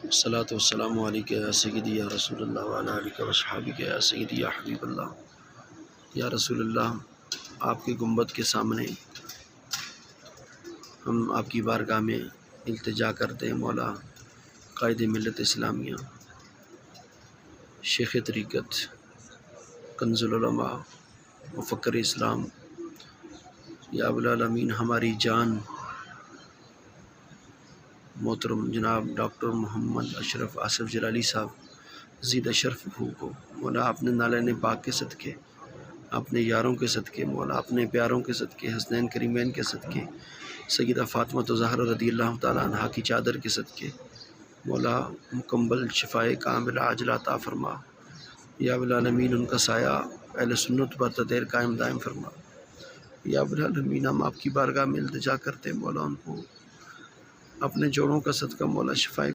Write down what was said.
الصلاۃ والسلام علیکہ یا سیدی یا رسول اللہ وعلیٰ آلہ وصحبہ یا سیدی یا حبیب اللہ۔ یا رسول اللہ، آپ کے گنبد کے سامنے ہم آپ کی بارگاہ میں التجا کرتے ہیں مولا، قائد ملت اسلامیہ، شیخ طریقت، کنز العلماء، مفکر اسلام، یا ابو العالمین ہماری جان محترم جناب ڈاکٹر محمد اشرف آصف جلالی صاحب زیدہ شرف کو مولا اپنے نالین پاک کے صدقے، اپنے یاروں کے صدقے، مولا اپنے پیاروں کے صدقے، حسنین کریمین کے صدقے، سیدہ فاطمہ زہرا رضی اللہ تعالیٰ عنہا کی چادر کے صدقے مولا مکمل شفائے کامل عاجل عطا فرما۔ یا ابو العالمین ان کا سایہ اہل سنت پر تدیر قائم دائم فرما۔ یا ابو العالمین ہم آپ کی بارگاہ میں التجا کرتے ہیں مولا، ان کو اپنے جوڑوں کا صدقہ مولا شفائے